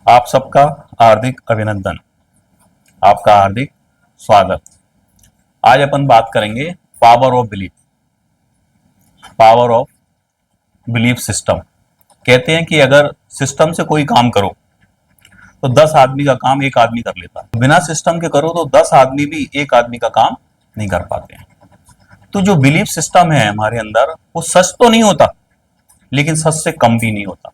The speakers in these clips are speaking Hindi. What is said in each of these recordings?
आप सबका हार्दिक अभिनंदन, आपका हार्दिक स्वागत। आज अपन बात करेंगे power of belief. Power of belief system. कहते हैं कि अगर सिस्टम से कोई काम करो तो 10 आदमी का काम एक आदमी कर लेता है, बिना सिस्टम के करो तो 10 आदमी भी एक आदमी का काम नहीं कर पाते हैं। तो जो बिलीफ सिस्टम है हमारे अंदर, वो सच तो नहीं होता लेकिन सच से कम भी नहीं होता।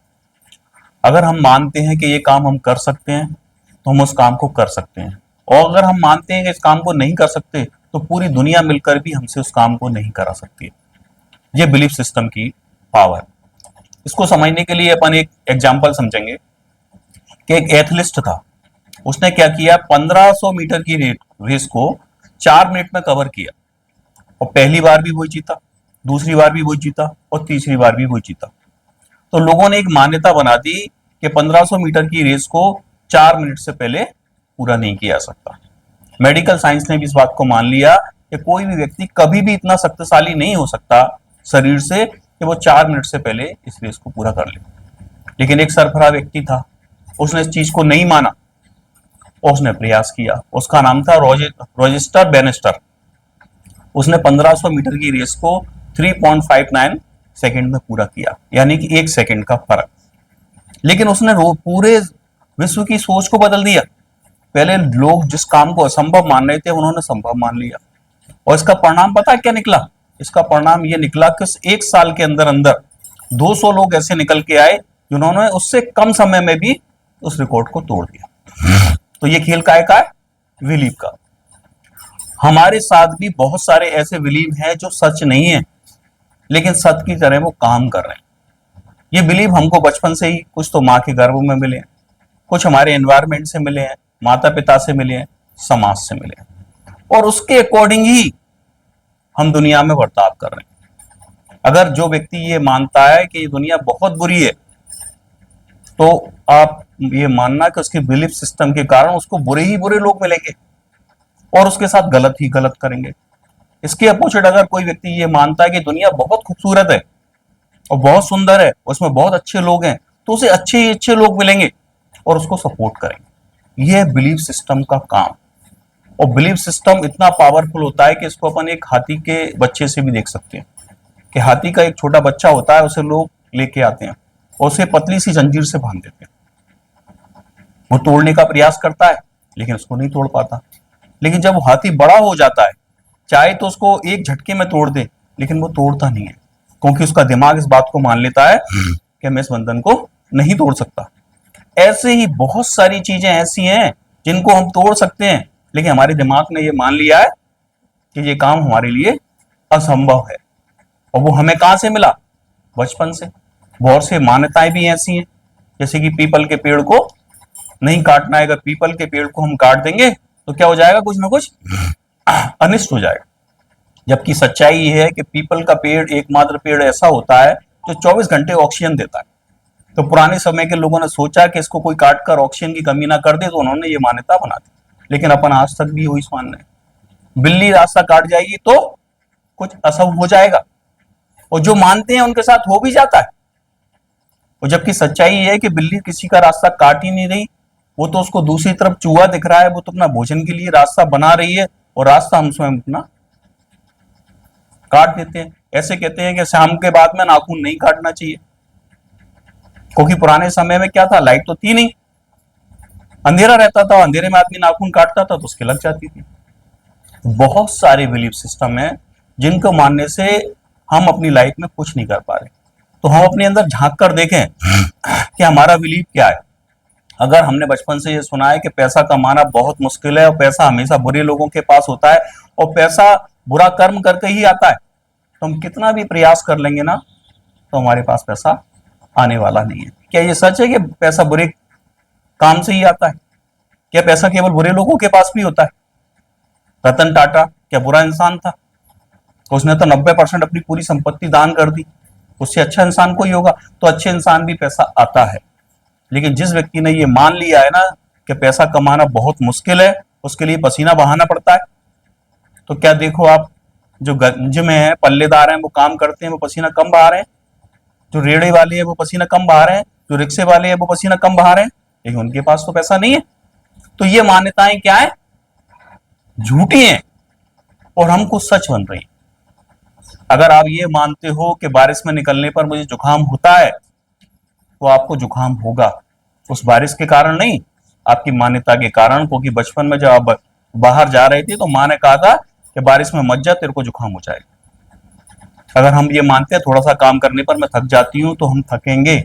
अगर हम मानते हैं कि ये काम हम कर सकते हैं तो हम उस काम को कर सकते हैं, और अगर हम मानते हैं कि इस काम को नहीं कर सकते तो पूरी दुनिया मिलकर भी हमसे उस काम को नहीं करा सकती। ये बिलीफ सिस्टम की पावर। इसको समझने के लिए अपन एक एग्जाम्पल समझेंगे कि एक एथलीट था। उसने क्या किया, 1500 मीटर की रेस को 4 मिनट में कवर किया, और पहली बार भी वही जीता, दूसरी बार भी वही जीता, और तीसरी बार भी वही जीता। तो लोगों ने एक मान्यता बना दी कि 1500 मीटर की रेस को 4 मिनट से पहले पूरा नहीं किया जा सकता। मेडिकल साइंस ने भी इस बात को मान लिया कि कोई भी व्यक्ति कभी भी इतना शक्तिशाली नहीं हो सकता शरीर से कि वो 4 मिनट से पहले इस रेस को पूरा कर ले। लेकिन एक सरफरा व्यक्ति था, उसने इस चीज को नहीं माना और उसने प्रयास किया। उसका नाम था रॉजेस्टर बैनिस्टर। उसने 1500 मीटर की रेस को 3.59 सेकंड में पूरा किया, यानी कि 1 सेकंड का फर्क। लेकिन उसने पूरे विश्व की सोच को बदल दिया। पहले लोग जिस काम को असंभव मान रहे थे उन्होंने संभव मान लिया, और इसका परिणाम पता है क्या निकला? इसका परिणाम ये निकला कि 1 साल के अंदर अंदर 200 लोग ऐसे निकल के आए जिन्होंने उससे कम समय में भी उस रिकॉर्ड को तोड़ दिया। तो ये खेल काय का है? बिलीफ का। हमारे साथ भी बहुत सारे ऐसे बिलीव हैं जो सच नहीं है लेकिन सत्य की तरह वो काम कर रहे हैं। ये बिलीव हमको बचपन से ही, कुछ तो माँ के गर्भ में मिले हैं, कुछ हमारे एनवायरमेंट से मिले हैं, माता पिता से मिले हैं, समाज से मिले हैं, और उसके अकॉर्डिंग ही हम दुनिया में बर्ताव कर रहे हैं। अगर जो व्यक्ति ये मानता है कि ये दुनिया बहुत बुरी है, तो आप ये मानना कि उसके बिलीफ सिस्टम के कारण उसको बुरे ही बुरे लोग मिलेंगे और उसके साथ गलत ही गलत करेंगे। इसके अपोजिट अगर कोई व्यक्ति ये मानता है कि दुनिया बहुत खूबसूरत है और बहुत सुंदर है, उसमें बहुत अच्छे लोग हैं, तो उसे अच्छे ही अच्छे लोग मिलेंगे और उसको सपोर्ट करेंगे। यह है बिलीफ सिस्टम का काम। और बिलीफ सिस्टम इतना पावरफुल होता है कि इसको अपन एक हाथी के बच्चे से भी देख सकते हैं कि हाथी का एक छोटा बच्चा होता है, उसे लोग लेके आते हैं और उसे पतली सी जंजीर से बांध देते हैं। वो तोड़ने का प्रयास करता है लेकिन उसको नहीं तोड़ पाता। लेकिन जब वो हाथी बड़ा हो जाता है, चाहे तो उसको एक झटके में तोड़ दे, लेकिन वो तोड़ता नहीं है, क्योंकि उसका दिमाग इस बात को मान लेता है कि मैं इस बंधन को नहीं तोड़ सकता। ऐसे ही बहुत सारी चीजें ऐसी हैं जिनको हम तोड़ सकते हैं, लेकिन हमारे दिमाग ने ये मान लिया है कि ये काम हमारे लिए असंभव है। और वो हमें कहां से मिला? बचपन से। बहुत से मान्यताएं भी ऐसी हैं, जैसे कि पीपल के पेड़ को नहीं काटना है। अगर पीपल के पेड़ को हम काट देंगे तो क्या हो जाएगा? कुछ ना कुछ अनिष्ट हो जाएगा। जबकि सच्चाई ये है कि पीपल का पेड़ एकमात्र पेड़ ऐसा होता है जो 24 घंटे ऑक्सीजन देता है। तो पुराने समय के लोगों ने सोचा कि इसको कोई काटकर ऑक्सीजन की कमी ना कर दे, तो उन्होंने ये मान्यता बना दी। लेकिन अपन आज तक भी वही मान रहे हैं। बिल्ली रास्ता काट जाएगी तो कुछ अशुभ हो जाएगा, और जो मानते हैं उनके साथ हो भी जाता है। और जबकि सच्चाई ये है कि बिल्ली किसी का रास्ता काट ही नहीं रही, वो तो उसको दूसरी तरफ चूहा दिख रहा है, वो तो अपना भोजन के लिए रास्ता बना रही है, और रास्ता हम स्वयं अपना काट देते हैं। ऐसे कहते हैं कि शाम के बाद में नाखून नहीं काटना चाहिए, क्योंकि पुराने समय में क्या था, लाइट तो थी नहीं, अंधेरा रहता था, अंधेरे में आदमी नाखून काटता था तो उसकी लग जाती थी। बहुत सारे बिलीफ सिस्टम है जिनको मानने से हम अपनी लाइफ में कुछ नहीं कर पा रहे। तो हम अपने अंदर झांक कर देखें कि हमारा बिलीफ क्या है। अगर हमने बचपन से ये सुना है कि पैसा कमाना बहुत मुश्किल है और पैसा हमेशा बुरे लोगों के पास होता है और पैसा बुरा कर्म करके ही आता है, तो हम कितना भी प्रयास कर लेंगे ना, तो हमारे पास पैसा आने वाला नहीं है। क्या ये सच है कि पैसा बुरे काम से ही आता है? क्या पैसा केवल बुरे लोगों के पास भी होता है? रतन टाटा क्या बुरा इंसान था? उसने तो 90% अपनी पूरी संपत्ति दान कर दी। उससे अच्छा इंसान कोई होगा? तो अच्छे इंसान भी पैसा आता है। लेकिन जिस व्यक्ति ने ये मान लिया है ना कि पैसा कमाना बहुत मुश्किल है, उसके लिए पसीना बहाना पड़ता है, तो क्या देखो आप, जो गंज में है, पल्लेदार हैं, वो काम करते हैं, वो पसीना कम बहा रहे हैं। जो रेड़े वाले हैं वो पसीना कम बहा रहे हैं। जो रिक्शे वाले हैं वो पसीना कम बहा रहे हैं। लेकिन उनके पास तो पैसा नहीं है। तो ये मान्यताएं क्या है, झूठी हैं और हमको सच बन रही। अगर आप ये मानते हो कि बारिश में निकलने पर मुझे जुकाम होता है, तो आपको जुकाम होगा, उस बारिश के कारण नहीं, आपकी मान्यता के कारण। क्योंकि बचपन में जब आप बाहर जा रहे थे तो माँ ने कहा था कि बारिश में मत जा, तेरे को जुकाम हो जाएगा। अगर हम ये मानते हैं थोड़ा सा काम करने पर मैं थक जाती हूं, तो हम थकेंगे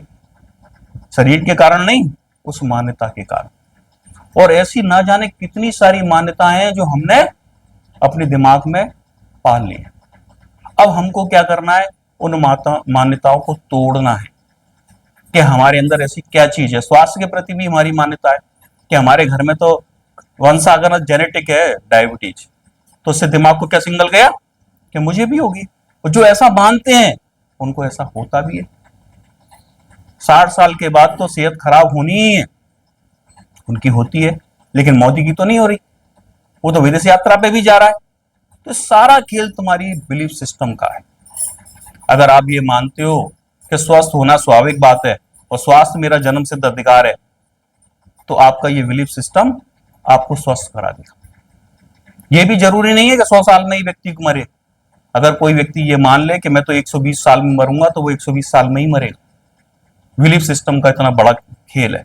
शरीर के कारण नहीं, उस मान्यता के कारण। और ऐसी ना जाने कितनी सारी मान्यताएं हैं जो हमने अपने दिमाग में पाल ली है। अब हमको क्या करना है, उन मान्यताओं को तोड़ना है कि हमारे अंदर ऐसी क्या चीज है। स्वास्थ्य के प्रति भी हमारी मान्यता है कि हमारे घर में तो वंशागत जेनेटिक है डायबिटीज, तो उससे दिमाग को क्या सिग्नल गया कि मुझे भी होगी। और जो ऐसा मानते हैं उनको ऐसा होता भी है। 60 साल के बाद तो सेहत खराब होनी ही है, उनकी होती है, लेकिन मोदी की तो नहीं हो रही, वो तो विदेश यात्रा पे भी जा रहा है। तो सारा खेल तुम्हारी बिलीफ सिस्टम का है। अगर आप ये मानते हो कि स्वस्थ होना स्वाभाविक बात है और स्वास्थ्य मेरा जन्म सिद्ध अधिकार है, तो आपका ये बिलीफ सिस्टम आपको स्वस्थ करा देगा। ये भी जरूरी नहीं है कि 100 साल में ही व्यक्ति को मरे। अगर कोई व्यक्ति ये मान ले कि मैं तो 120 साल में मरूंगा, तो वो 120 साल में ही मरेगा। बिलीफ सिस्टम का इतना बड़ा खेल है।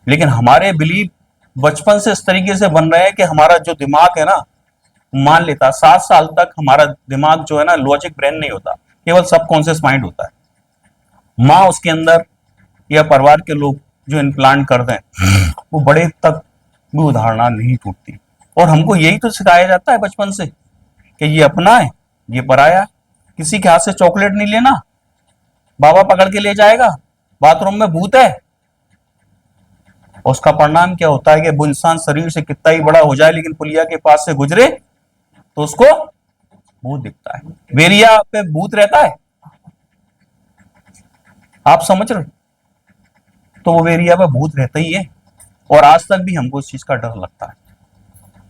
लेकिन हमारे बिलीफ बचपन से इस तरीके से बन रहे हैं कि हमारा जो दिमाग है ना, मान लेता 7 साल तक हमारा दिमाग जो है ना, लॉजिक ब्रेन नहीं होता, केवल सबकॉन्शियस माइंड होता है। माँ उसके अंदर या परिवार के लोग जो इम्प्लांट करते हैं, वो बड़े तक भी उदाहरणा नहीं टूटती। और हमको यही तो सिखाया जाता है बचपन से कि ये अपना है, ये पराया। किसी के हाथ से चॉकलेट नहीं लेना, बाबा पकड़ के ले जाएगा, बाथरूम में भूत है। और उसका परिणाम क्या होता है कि वो इंसान शरीर से कितना ही बड़ा हो जाए, लेकिन पुलिया के पास से गुजरे तो उसको भूत दिखता है। बेरिया पे भूत रहता है, आप समझ रहे, तो वो बेरिया पे भूत रहता ही है। और आज तक भी हमको इस चीज का डर लगता है।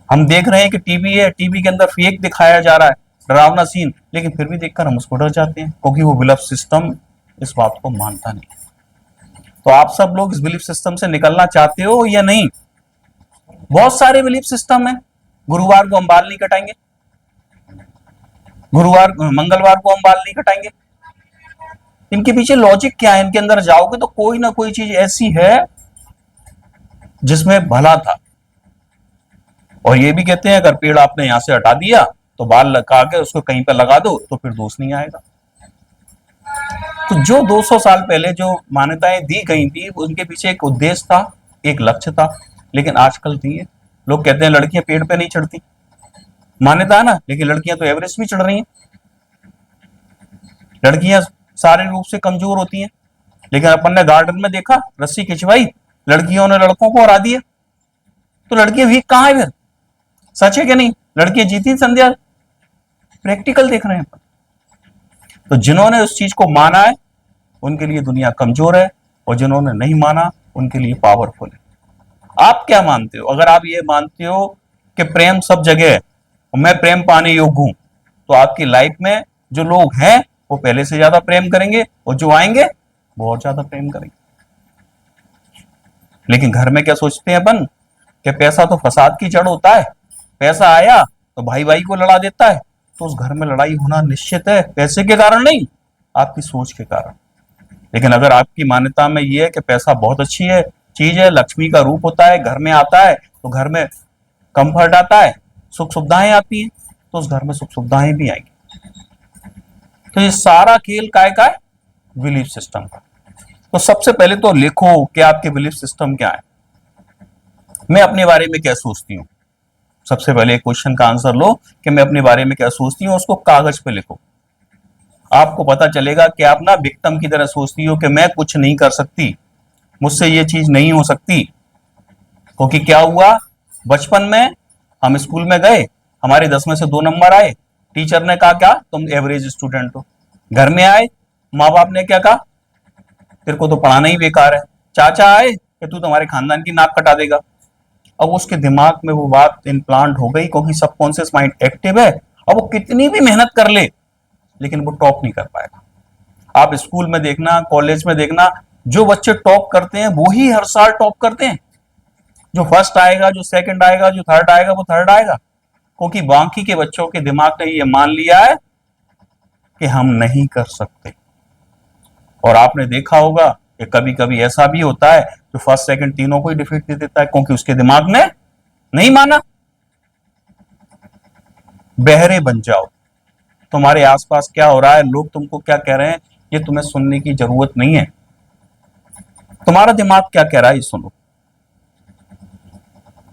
हम देख रहे हैं कि टीवी है, टीवी के अंदर फेक दिखाया जा रहा है, डरावना सीन, लेकिन फिर भी देखकर हम उसको डर जाते हैं, क्योंकि वो बिलीफ सिस्टम इस बात को मानता नहीं। तो आप सब लोग इस बिलीफ सिस्टम से निकलना चाहते हो या नहीं? बहुत सारे बिलीफ सिस्टम है। गुरुवार को हम बाल नहीं कटाएंगे, मंगलवार को हम बाल नहीं कटाएंगे। इनके पीछे लॉजिक क्या है? इनके अंदर जाओगे तो कोई ना कोई चीज ऐसी है जिसमें भला था। और ये भी कहते हैं अगर पेड़ आपने यहां से हटा दिया तो बाल लगा के उसको कहीं पर लगा दो तो फिर दोष नहीं आएगा। तो जो 200 साल पहले जो मान्यताएं दी गई थी, उनके पीछे एक उद्देश्य था, एक लक्ष्य था। लेकिन आजकल नहीं है। लोग कहते हैं लड़कियां पेड़ पे नहीं चढ़ती, मान्यता है ना, लेकिन लड़कियां तो एवरेस्ट भी चढ़ रही हैं। लड़कियां शारीरिक रूप से कमजोर होती हैं, लेकिन अपन ने गार्डन में देखा, रस्सी खिंचवाई, लड़कियों ने लड़कों को हरा दिया। तो लड़कियां वीक कहां है फिर? सच है कि नहीं? लड़कियां जीती संध्या। प्रैक्टिकल देख रहे हैं। तो जिन्होंने उस चीज को माना है उनके लिए दुनिया कमजोर है, और जिन्होंने नहीं माना उनके लिए पावरफुल है। आप क्या मानते हो? अगर आप ये मानते हो कि प्रेम सब जगह है और मैं प्रेम पाने योग्य हूं, तो आपकी लाइफ में जो लोग हैं वो पहले से ज्यादा प्रेम करेंगे, और जो आएंगे बहुत ज्यादा प्रेम करेंगे। लेकिन घर में क्या सोचते हैं अपन कि पैसा तो फसाद की जड़ होता है, पैसा आया तो भाई भाई को लड़ा देता है। तो उस घर में लड़ाई होना निश्चित है, पैसे के कारण नहीं, आपकी सोच के कारण। लेकिन अगर आपकी मान्यता में यह है कि पैसा बहुत अच्छी है चीज है, लक्ष्मी का रूप होता है, घर में आता है तो घर में कंफर्ट आता है, सुख सुविधाएं आती हैं, तो उस घर में सुख सुविधाएं भी आएंगी। तो ये सारा खेल काय का है? बिलीफ सिस्टम का। तो सबसे पहले तो लिखो कि आपके बिलीफ सिस्टम क्या है। मैं अपने बारे में क्या सोचती हूँ। सबसे पहले क्वेश्चन का आंसर लो कि मैं अपने बारे में क्या सोचती हूँ, उसको कागज पे लिखो। आपको पता चलेगा कि आप ना विक्टिम की तरह सोचती हो कि मैं कुछ नहीं कर सकती, मुझसे ये चीज नहीं हो सकती। क्योंकि क्या हुआ, बचपन में हम स्कूल में गए, हमारे 10 में से 2 नंबर आए, टीचर ने कहा क्या तुम एवरेज स्टूडेंट हो। घर में आए, माँ बाप ने क्या कहा, तेरे को तो पढ़ाना ही बेकार है। चाचा आए कि तू तुम्हारे खानदान की नाक कटा देगा। अब उसके दिमाग में वो बात इम्प्लांट हो गई, क्योंकि सबकॉन्शियस माइंड एक्टिव है। अब वो कितनी भी मेहनत कर ले, लेकिन वो टॉप नहीं कर पाएगा। आप स्कूल में देखना, कॉलेज में देखना, जो बच्चे टॉप करते हैं वो ही हर साल टॉप करते हैं। जो फर्स्ट आएगा, जो सेकंड आएगा, जो थर्ड आएगा, वो थर्ड आएगा, क्योंकि बाकी के बच्चों के दिमाग ने ये मान लिया है कि हम नहीं कर सकते। और आपने देखा होगा कि कभी कभी ऐसा भी होता है जो फर्स्ट सेकंड तीनों को ही डिफीट दे देता है, क्योंकि उसके दिमाग ने नहीं माना। बहरे बन जाओ। तुम्हारे आसपास क्या हो रहा है, लोग तुमको क्या कह रहे हैं, ये तुम्हें सुनने की जरूरत नहीं है। तुम्हारा दिमाग क्या कह रहा है, ये सुनो।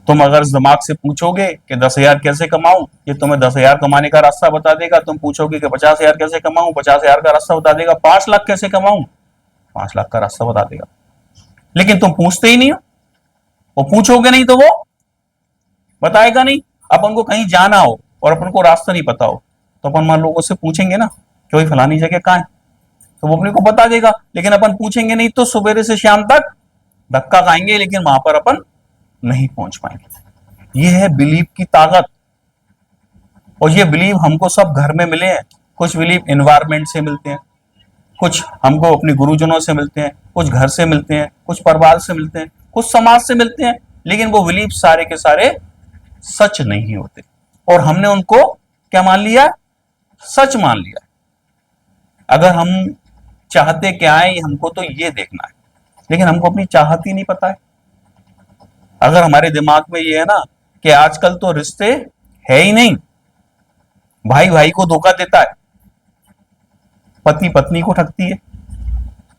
तुम अगर इस दिमाग से पूछोगे कि 10,000 कैसे कमाऊं, ये तुम्हें 10,000 कमाने का रास्ता बता देगा। तुम पूछोगे कि 50,000 कैसे कमाऊं, 50,000 का रास्ता बता देगा। 5 लाख कैसे कमाऊं, 5 लाख का रास्ता बता देगा। लेकिन तुम पूछते ही नहीं हो, वो पूछोगे नहीं तो वो बताएगा नहीं। अपन को कहीं जाना हो और अपन को रास्ता नहीं पता हो, तो अपन मान लोगों से पूछेंगे ना कि भाई फलानी जगह कहाँ है, तो वो अपने को बता देगा। लेकिन अपन पूछेंगे नहीं तो सुबह से शाम तक धक्का खाएंगे, लेकिन वहां पर अपन नहीं पहुंच पाएंगे। ये है बिलीव की ताकत। और ये बिलीव हमको सब घर में मिले हैं। कुछ बिलीव एनवायरमेंट से मिलते हैं, कुछ हमको अपने गुरुजनों से मिलते हैं, कुछ घर से मिलते हैं, कुछ परिवार से मिलते हैं, कुछ समाज से मिलते हैं। लेकिन वो बिलीव सारे के सारे सच नहीं होते, और हमने उनको क्या मान लिया, सच मान लिया। अगर हम चाहते क्या है, हमको तो ये देखना है, लेकिन हमको अपनी चाहत ही नहीं पता है। अगर हमारे दिमाग में ये है ना कि आजकल तो रिश्ते है ही नहीं, भाई भाई को धोखा देता है, पति पत्नी को ठगती है,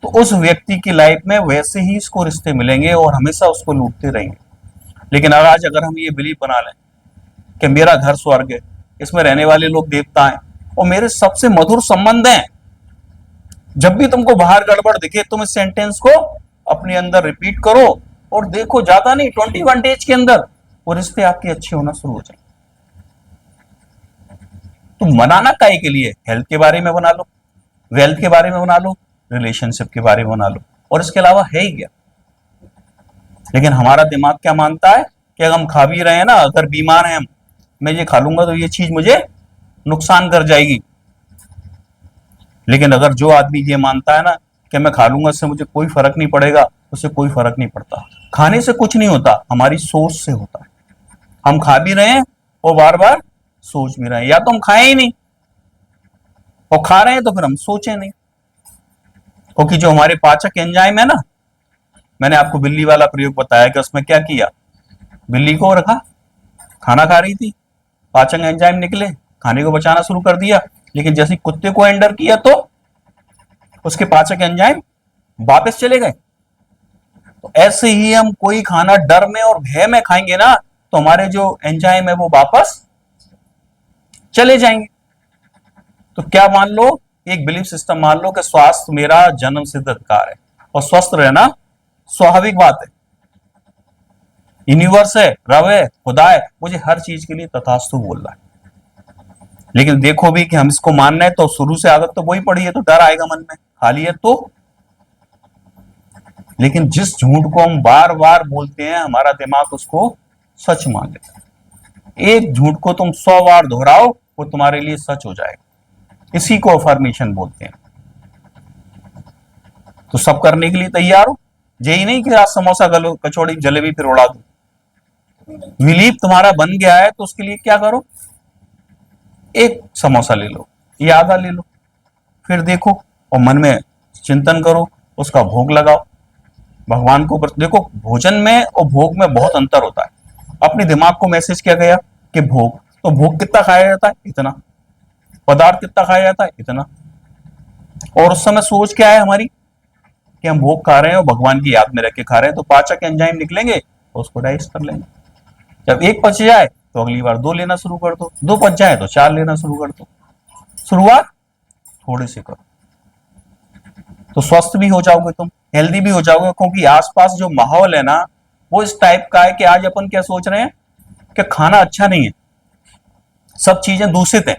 तो उस व्यक्ति की लाइफ में वैसे ही इसको रिश्ते मिलेंगे और हमेशा उसको लूटते रहेंगे। लेकिन आज अगर हम ये बिलीव बना लें कि मेरा घर स्वर्ग है, इसमें रहने वाले लोग देवता हैं और मेरे सबसे मधुर संबंध हैं, जब भी तुमको बाहर गड़बड़ दिखे तुम इस सेंटेंस को अपने अंदर रिपीट करो और देखो, ज्यादा नहीं 21 डेज के अंदर वो रिश्ते आपके अच्छे होना शुरू हो जाए। तुम बनाना काहे के लिए, हेल्थ के बारे में बना लो, वेल्थ के बारे में बना लो, रिलेशनशिप के बारे में बना लो, और इसके अलावा है ही क्या। लेकिन हमारा दिमाग क्या मानता है कि अगर हम खा भी रहे हैं ना, अगर बीमार हैं हम, मैं ये खा लूंगा तो ये चीज मुझे नुकसान कर जाएगी। लेकिन अगर जो आदमी ये मानता है ना कि मैं खा लूंगा, इससे मुझे कोई फर्क नहीं पड़ेगा, उससे कोई फर्क नहीं पड़ता। खाने से कुछ नहीं होता, हमारी सोच से होता है। हम खा भी रहे हैं और बार बार सोच भी रहे हैं, या तो हम खाए ही नहीं और खा रहे हैं तो फिर हम सोचे नहीं। क्योंकि जो हमारे पाचक एंजाइम है ना, मैंने आपको बिल्ली वाला प्रयोग बताया कि उसमें क्या किया, बिल्ली को रखा, खाना खा रही थी, पाचक एंजाइम निकले, खाने को बचाना शुरू कर दिया। लेकिन जैसे कुत्ते को एंटर किया तो उसके पाचक एंजाइम वापस चले गए। तो ऐसे ही हम कोई खाना डर में और भय में खाएंगे ना, तो हमारे जो एंजाइम है वो वापस चले जाएंगे। तो क्या मान लो, एक बिलीफ सिस्टम मान लो कि स्वास्थ्य मेरा जन्म सिद्ध अधिकार है और स्वस्थ रहना स्वाभाविक बात है। यूनिवर्स है, रब है, खुदा है, मुझे हर चीज के लिए तथास्तु बोल रहा है। लेकिन देखो भी कि हम इसको मानना है तो शुरू से आदत तो वही पड़ी है, तो डर आएगा मन में, खाली है तो। लेकिन जिस झूठ को हम बार बार बोलते हैं, हमारा दिमाग उसको सच मान लेता है। एक झूठ को तुम 100 बार दोहराओ, वो तुम्हारे लिए सच हो जाएगा। इसी को अफर्मेशन बोलते हैं। तो सब करने के लिए तैयार हो, यही नहीं कि आज समोसा गलो, कचौड़ी जलेबी फिर उड़ा दो। बिलीव तुम्हारा बन गया है तो उसके लिए क्या करो, एक समोसा ले लो या आधा ले लो, फिर देखो और मन में चिंतन करो, उसका भोग लगाओ भगवान को। देखो, भोजन में और भोग में बहुत अंतर होता है। अपने दिमाग को मैसेज किया गया कि भोग, तो भोग कितना खाया जाता है, इतना। पदार्थ कितना खाया जाता है, इतना। और उस समय सोच क्या है हमारी कि हम भोग खा रहे हैं और भगवान की याद में रख के खा रहे हैं, तो पाचक एंजाइम निकलेंगे तो उसको डाइजेस्ट कर लेंगे। जब एक पच जाए तो अगली बार 2 लेना शुरू कर दो, 2 पच जाए तो 4 लेना शुरू कर दो। शुरुआत थोड़े से करो, तो स्वस्थ भी हो जाओगे तुम, हेल्दी भी हो जाओगे। क्योंकि आसपास जो माहौल है ना, वो इस टाइप का है कि आज अपन क्या सोच रहे हैं कि खाना अच्छा नहीं है, सब चीजें दूषित हैं,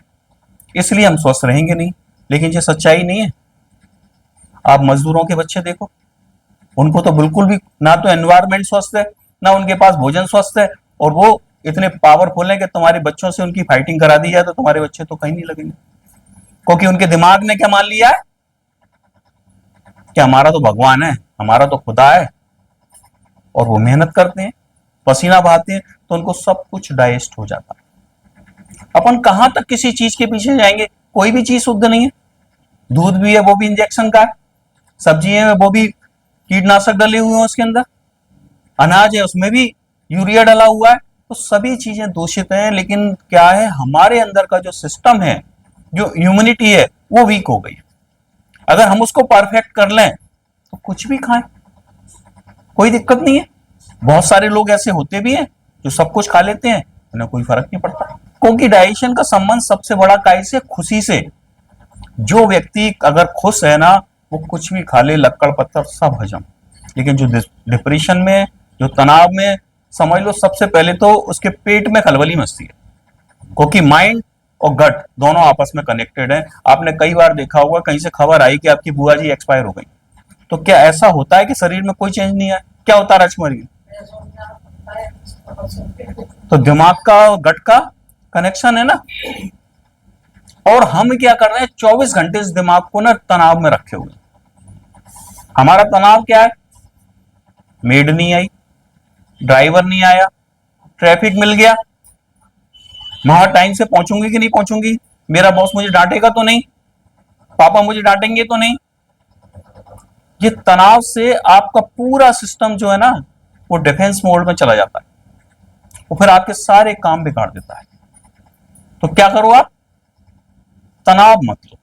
इसलिए हम स्वस्थ रहेंगे नहीं। लेकिन ये सच्चाई नहीं है। आप मजदूरों के बच्चे देखो, उनको तो बिल्कुल भी ना तो एनवायरमेंट स्वस्थ है, ना उनके पास भोजन स्वस्थ है, और वो इतने पावरफुल है कि तुम्हारे बच्चों से उनकी फाइटिंग करा दी जाए तो तुम्हारे बच्चे तो कहीं नहीं लगेंगे। क्योंकि उनके दिमाग ने क्या मान लिया है कि हमारा तो भगवान है, हमारा तो खुदा है, और वो मेहनत करते हैं, पसीना बहाते हैं, तो उनको सब कुछ डाइजेस्ट हो जाता है। अपन कहां तक किसी चीज के पीछे जाएंगे? कोई भी चीज शुद्ध नहीं है। दूध भी है, वो भी इंजेक्शन का है। सब्जी है, वो भी कीटनाशक डले हुए हैं उसके अंदर। अनाज है, उसमें भी यूरिया डला हुआ है। तो सभी चीजें दूषित हैं, लेकिन क्या है, हमारे अंदर का जो सिस्टम है, जो इम्यूनिटी है, वो वीक हो गई। अगर हम उसको परफेक्ट कर लें तो कुछ भी खाएं, कोई दिक्कत नहीं है। बहुत सारे लोग ऐसे होते भी हैं जो सब कुछ खा लेते हैं, उन्हें कोई फर्क नहीं पड़ता, क्योंकि डाइजेशन का संबंध सबसे बड़ा काय से, खुशी से। जो व्यक्ति अगर खुश है ना, वो कुछ भी खा ले, लक्कड़ पत्थर सब हजम। लेकिन जो डिप्रेशन में, जो तनाव में, समझ लो सबसे पहले तो उसके पेट में खलबली मचती है, क्योंकि माइंड और गट दोनों आपस में कनेक्टेड है। आपने कई बार देखा होगा, कहीं से खबर आई कि आपकी बुआ जी एक्सपायर हो गई, तो क्या ऐसा होता है कि शरीर में कोई चेंज नहीं आया? क्या होता है राजकुमारी? तो दिमाग का और गट का कनेक्शन है ना। और हम क्या कर रहे हैं, 24 घंटे इस दिमाग को ना तनाव में रखे हुए। हमारा तनाव क्या है? मेड नहीं आई, ड्राइवर नहीं आया, ट्रैफिक मिल गया, वहां टाइम से पहुंचूंगी कि नहीं पहुंचूंगी, मेरा बॉस मुझे डांटेगा तो नहीं, पापा मुझे डांटेंगे तो नहीं। ये तनाव से आपका पूरा सिस्टम जो है ना, वो डिफेंस मोड में चला जाता है, वो फिर आपके सारे काम बिगाड़ देता है। तो क्या करो आप? तनाव मत लो।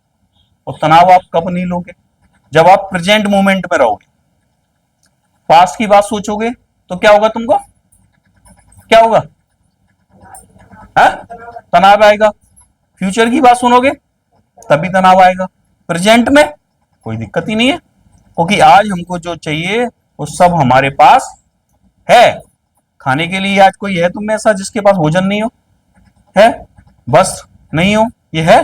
और तनाव आप कब नहीं लोगे? जब आप प्रेजेंट मोमेंट में रहोगे। पास्ट की बात सोचोगे तो क्या होगा तुमको? क्या होगा? है? तनाव आएगा। फ्यूचर की बात सुनोगे तभी तनाव आएगा। प्रेजेंट में कोई दिक्कत ही नहीं है, क्योंकि आज हमको जो चाहिए वो सब हमारे पास है। खाने के लिए आज कोई है तुम में ऐसा जिसके पास भोजन नहीं हो? है? बस नहीं हो, ये है।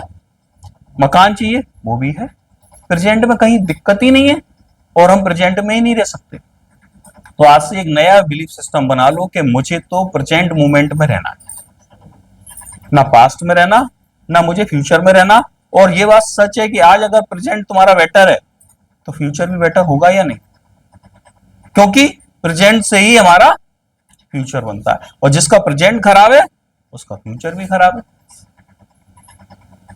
मकान चाहिए, वो भी है। प्रेजेंट में कहीं दिक्कत ही नहीं है, और हम प्रेजेंट में ही नहीं रह सकते। तो आज से एक नया बिलीफ सिस्टम बना लो कि मुझे तो प्रेजेंट मोमेंट में रहना है, ना पास्ट में रहना, ना मुझे फ्यूचर में रहना। और ये बात सच है कि आज अगर प्रेजेंट तुम्हारा बेटर है तो फ्यूचर भी बेटर होगा या नहीं, क्योंकि प्रेजेंट से ही हमारा फ्यूचर बनता है, और जिसका प्रेजेंट खराब है उसका फ्यूचर भी खराब है।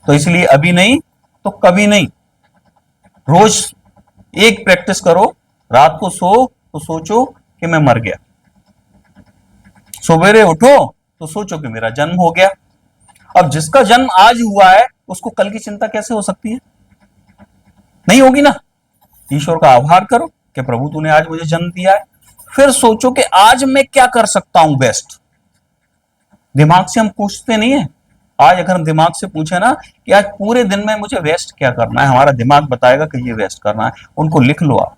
तो इसलिए अभी नहीं तो कभी नहीं, रोज एक प्रैक्टिस करो। रात को सो तो सोचो कि मैं मर गया, सवेरे उठो तो सोचो कि मेरा जन्म हो गया। अब जिसका जन्म आज हुआ है उसको कल की चिंता कैसे हो सकती है? नहीं होगी ना। ईश्वर का आभार करो कि प्रभु तूने आज मुझे जन्म दिया है। फिर सोचो कि आज मैं क्या कर सकता हूं बेस्ट। दिमाग से हम पूछते नहीं है। आज अगर हम दिमाग से पूछे ना कि आज पूरे दिन में मुझे वेस्ट क्या करना है, हमारा दिमाग बताएगा कि ये वेस्ट करना है। उनको लिख लो आप,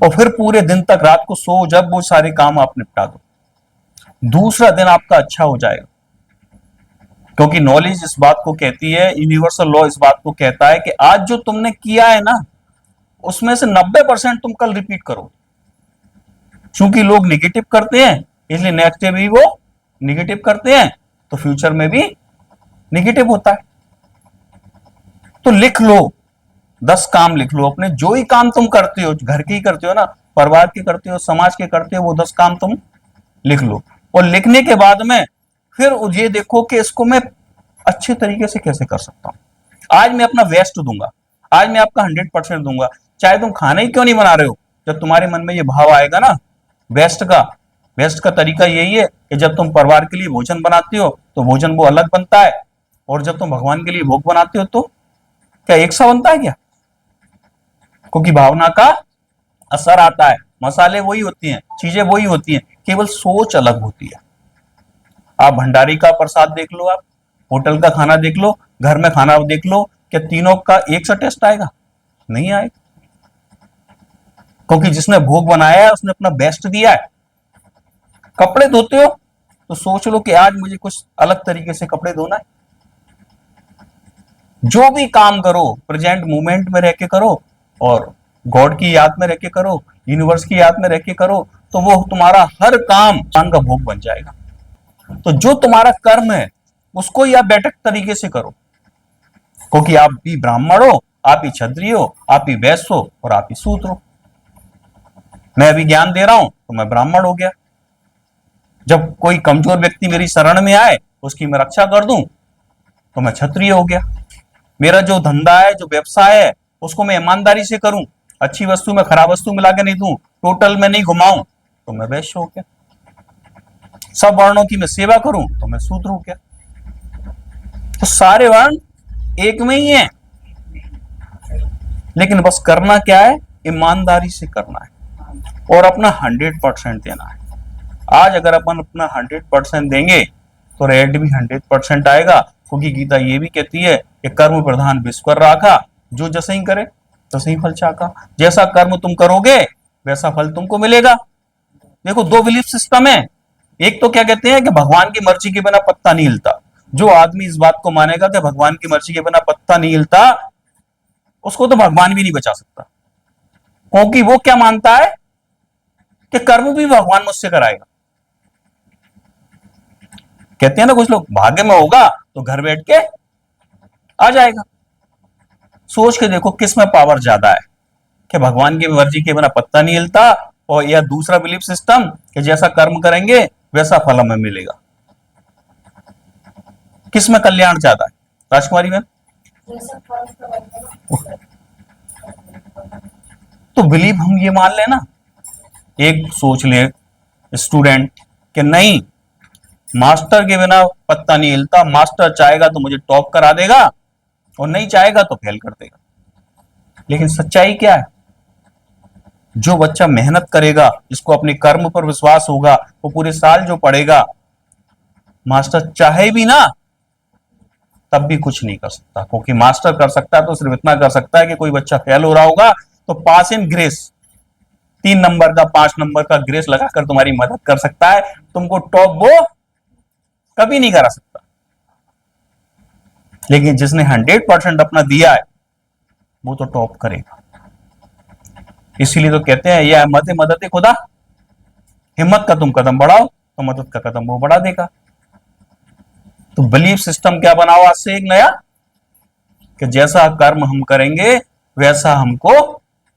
और फिर पूरे दिन तक रात को सो, जब वो सारे काम आप निपटा दो, दूसरा दिन आपका अच्छा हो जाएगा। क्योंकि नॉलेज इस बात को कहती है, यूनिवर्सल लॉ इस बात को कहता है कि आज जो तुमने किया है ना, उसमें से 90% तुम कल रिपीट करो। क्योंकि लोग निगेटिव करते हैं, इसलिए नेक्स्ट डे भी वो निगेटिव करते हैं, तो फ्यूचर में भी निगेटिव होता है। तो लिख लो, 10 काम लिख लो अपने, जो ही काम तुम करते हो, घर के ही करते हो ना, परिवार के करते हो, समाज के करते हो, वो 10 काम तुम लिख लो। और लिखने के बाद में फिर ये देखो कि इसको मैं अच्छे तरीके से कैसे कर सकता हूं। आज मैं अपना बेस्ट दूंगा, आज मैं आपका 100% दूंगा, चाहे तुम खाना ही क्यों नहीं बना रहे हो। जब तुम्हारे मन में ये भाव आएगा ना बेस्ट का तरीका यही है कि जब तुम परिवार के लिए भोजन बनाते हो तो भोजन वो अलग बनता है, और जब तुम भगवान के लिए भोग बनाते हो तो क्या एक सा बनता है क्या? क्योंकि भावना का असर आता है। मसाले वही होती हैं, चीजें वही होती हैं, केवल सोच अलग होती है। आप भंडारी का प्रसाद देख लो, आप होटल का खाना देख लो, घर में खाना देख लो, क्या तीनों का एक सा टेस्ट आएगा? नहीं आएगा। क्योंकि जिसने भोग बनाया है उसने अपना बेस्ट दिया है। कपड़े धोते हो तो सोच लो कि आज मुझे कुछ अलग तरीके से कपड़े धोना है। जो भी काम करो प्रेजेंट मोमेंट में रह के करो, और गॉड की याद में रह के करो, यूनिवर्स की याद में रह के करो, तो वो तुम्हारा हर काम भगवान का भोग बन जाएगा। तो जो तुम्हारा कर्म है उसको ही आप बेटर तरीके से करो, क्योंकि आप भी ब्राह्मण हो आप ही क्षत्रिय हो, आप ही वैश्य हो और आप ही शूद्र हो। मैं अभी ज्ञान दे रहा हूं तो मैं ब्राह्मण हो गया। जब कोई कमजोर व्यक्ति मेरी शरण में आए, उसकी मैं रक्षा कर दूं तो मैं क्षत्रिय हो गया। मेरा जो धंधा है, जो व्यवसाय है, उसको मैं ईमानदारी से करूं, अच्छी वस्तु में खराब वस्तु मिला के नहीं दूं, टोटल में नहीं घुमाऊं तो मैं वैश्य हो गया। सब वर्णों की मैं सेवा करूं तो मैं शूद्र हो गया। तो सारे वर्ण एक में ही हैं, लेकिन बस करना क्या है, ईमानदारी से करना है और अपना 100% देना है। आज अगर अपन अपना 100% देंगे तो रेट भी 100% आएगा, क्योंकि गीता ये भी कहती है कि कर्म प्रधान विश्व राखा, जो जैसे ही करे तो सही फल चाका। जैसा कर्म तुम करोगे वैसा फल तुमको मिलेगा। देखो, दो बिलीफ सिस्टम है। एक तो क्या कहते हैं कि भगवान की मर्जी के बिना पत्ता नहीं हिलता। जो आदमी इस बात को मानेगा कि भगवान की मर्जी के बिना पत्ता नहीं हिलता, उसको तो भगवान भी नहीं बचा सकता, क्योंकि वो क्या मानता है कि कर्म भी भगवान मुझसे कराएगा। कहते हैं ना कुछ लोग, भाग्य में होगा तो घर बैठ के आ जाएगा। सोच के देखो किस में पावर ज्यादा है, कि भगवान की मर्जी के बिना पत्ता नहीं हिलता, और या दूसरा बिलीफ सिस्टम कि जैसा कर्म करेंगे वैसा फल हमें मिलेगा। किस में कल्याण ज्यादा है राजकुमारी मैम? तो बिलीव हम ये मान लेना, एक सोच ले स्टूडेंट कि नहीं, मास्टर के बिना पत्ता नहीं हिलता, मास्टर चाहेगा तो मुझे टॉप करा देगा और नहीं चाहेगा तो फेल कर देगा। लेकिन सच्चाई क्या है? जो बच्चा मेहनत करेगा, जिसको अपने कर्म पर विश्वास होगा, वो पूरे साल जो पढ़ेगा, मास्टर चाहे भी ना तब भी कुछ नहीं कर सकता। क्योंकि मास्टर कर सकता है तो सिर्फ इतना कर सकता है कि कोई बच्चा फेल हो रहा होगा तो पास इन ग्रेस 3 नंबर का 5 नंबर का ग्रेस लगाकर तुम्हारी मदद कर सकता है। तुमको टॉप वो कभी नहीं करा सकता। लेकिन जिसने 100% अपना दिया है वो तो टॉप करेगा। इसीलिए तो कहते हैं यह मदद मदद खुदा, हिम्मत का तुम कदम बढ़ाओ तो मदद का कदम वो बढ़ा देगा। तो बिलीफ सिस्टम क्या बनाओ आज से एक नया, कि जैसा कर्म हम करेंगे वैसा हमको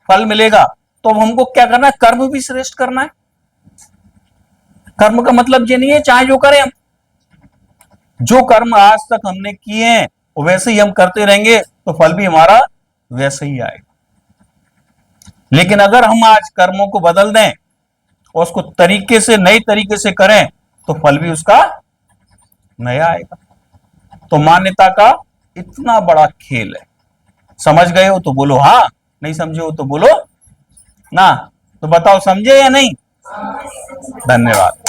फल मिलेगा। तो हमको क्या करना है, कर्म भी श्रेष्ठ करना है। कर्म का मतलब ये नहीं है चाहे जो करें हम, जो कर्म आज तक हमने किए हैं वो वैसे ही हम करते रहेंगे तो फल भी हमारा वैसे ही आएगा। लेकिन अगर हम आज कर्मों को बदल दें और उसको तरीके से, नए तरीके से करें तो फल भी उसका नया आएगा। तो मान्यता का इतना बड़ा खेल है। समझ गए हो तो बोलो हाँ, नहीं समझे हो तो बोलो ना। तो बताओ समझे या नहीं? धन्यवाद।